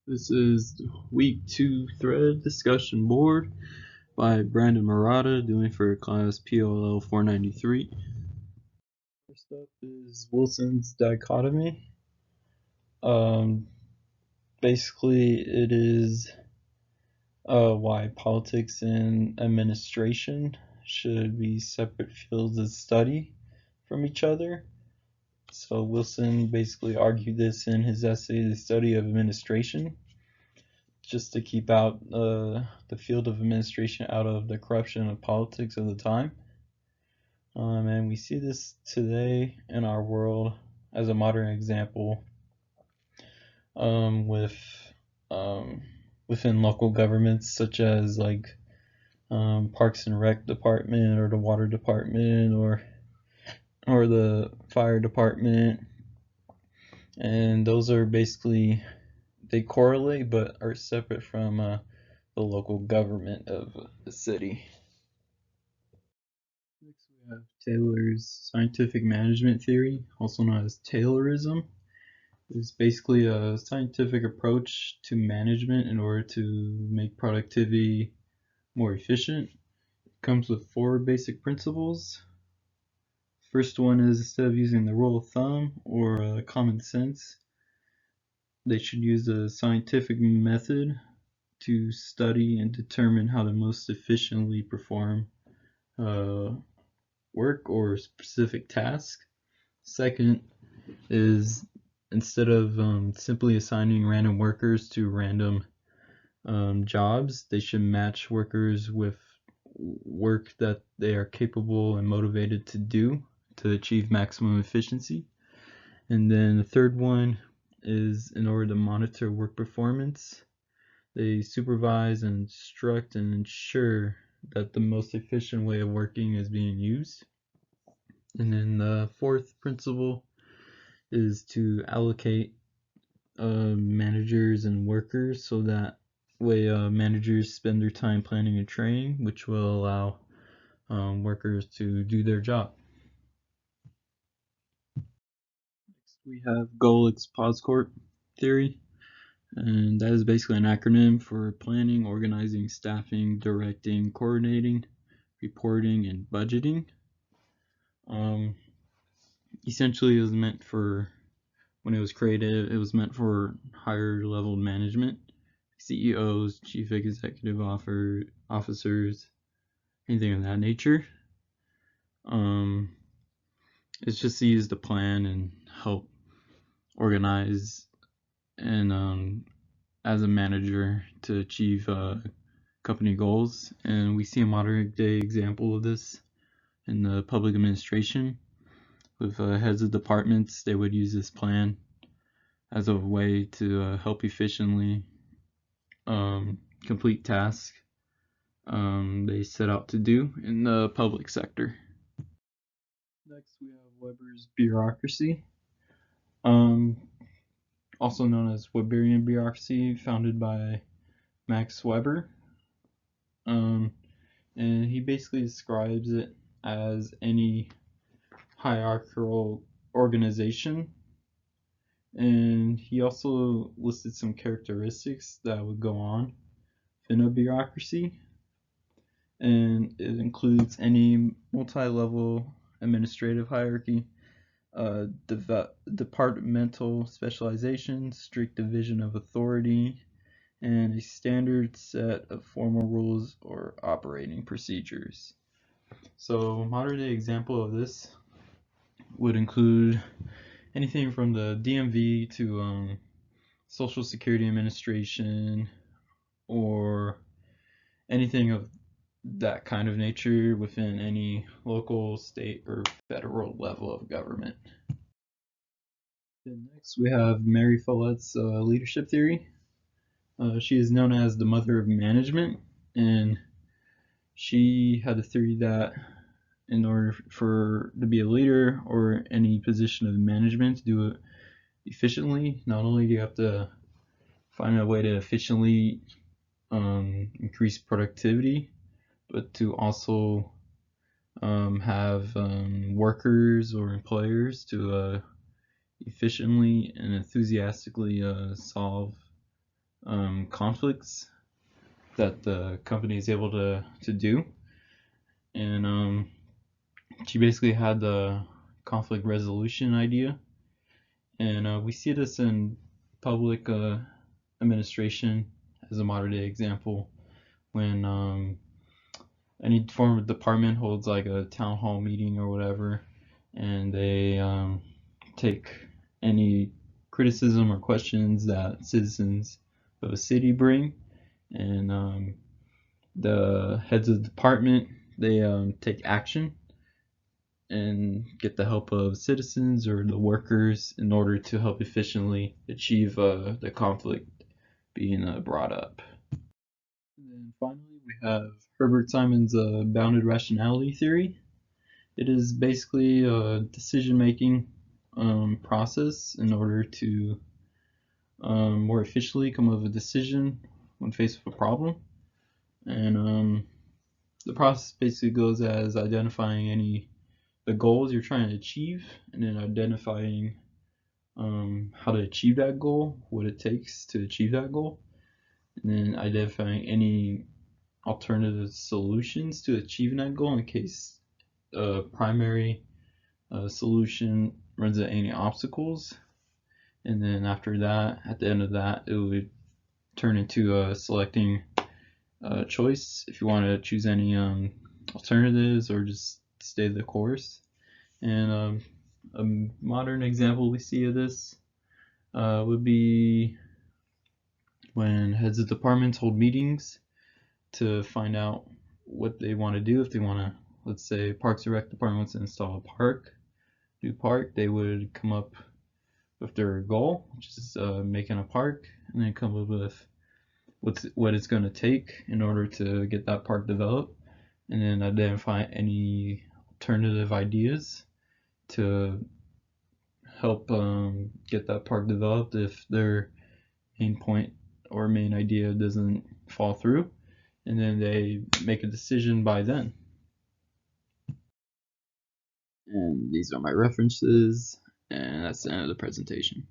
This is the week 2 thread discussion board by Brandon Marotta, doing for class POL 493. First up is Wilson's dichotomy. Basically, it is why politics and administration should be separate fields of study from each other. So Wilson basically argued this in his essay, The Study of Administration, just to keep out the field of administration out of the corruption of politics of the time. And we see this today in our world as a modern example with within local governments such as like Parks and Rec department or the water department or the fire department, and those are basically, they correlate but are separate from the local government of the city. Next we have Taylor's scientific management theory, also known as Taylorism. It's basically a scientific approach to management in order to make productivity more efficient. It comes with 4 basic principles. First one is, instead of using the rule of thumb or common sense, they should use a scientific method to study and determine how to most efficiently perform work or specific task. Second is, instead of simply assigning random workers to random jobs, they should match workers with work that they are capable and motivated to do to achieve maximum efficiency. And then the third one is, in order to monitor work performance, they supervise and instruct and ensure that the most efficient way of working is being used. And then the fourth principle is to allocate managers and workers so that way managers spend their time planning and training, which will allow workers to do their job. Next we have Golex-Poscourt theory, and that is basically an acronym for planning, organizing, staffing, directing, coordinating, reporting, and budgeting. Essentially, it was meant for, when it was created, it was meant for higher level management, CEOs, chief executive officers, anything of that nature. It's just to use to plan and help organize and as a manager to achieve company goals. And we see a modern day example of this in the public administration with heads of departments. They would use this plan as a way to help efficiently complete tasks they set out to do in the public sector. Next we have Weber's bureaucracy, also known as Weberian bureaucracy, founded by Max Weber. And he basically describes it as any hierarchical organization, and he also listed some characteristics that would go on in a bureaucracy, and it includes any multi-level administrative hierarchy, departmental specialization, strict division of authority, and a standard set of formal rules or operating procedures. So modern day example of this would include anything from the DMV to Social Security Administration, or anything of that kind of nature within any local, state, or federal level of government. Then next we have Mary Follett's leadership theory. She is known as the mother of management, and she had a theory that in order to be a leader or any position of management, to do it efficiently, not only do you have to find a way to efficiently increase productivity, but to also have workers or employers to efficiently and enthusiastically solve conflicts that the company is able to do. And she basically had the conflict resolution idea. And we see this in public administration as a modern day example when any form of department holds like a town hall meeting or whatever, and they take any criticism or questions that citizens of a city bring, and the heads of the department, they take action and get the help of citizens or the workers in order to help efficiently achieve the conflict being brought up. And then finally, we have Herbert Simon's bounded rationality theory. It is basically a decision-making process in order to more efficiently come up with a decision when faced with a problem. And the process basically goes as identifying the goals you're trying to achieve, and then identifying how to achieve that goal, what it takes to achieve that goal, and then identifying any alternative solutions to achieving that goal in case a primary solution runs into any obstacles. And then after that, at the end of that, it would turn into selecting a choice if you want to choose any alternatives or just stay the course. And a modern example we see of this would be when heads of departments hold meetings to find out what they want to do. If they want to, let's say Parks and Rec department wants to install a new park, they would come up with their goal, which is making a park, and then come up with what it's going to take in order to get that park developed, and then identify any alternative ideas to help get that park developed if their main point or main idea doesn't fall through, and then they make a decision by then. And these are my references, and that's the end of the presentation.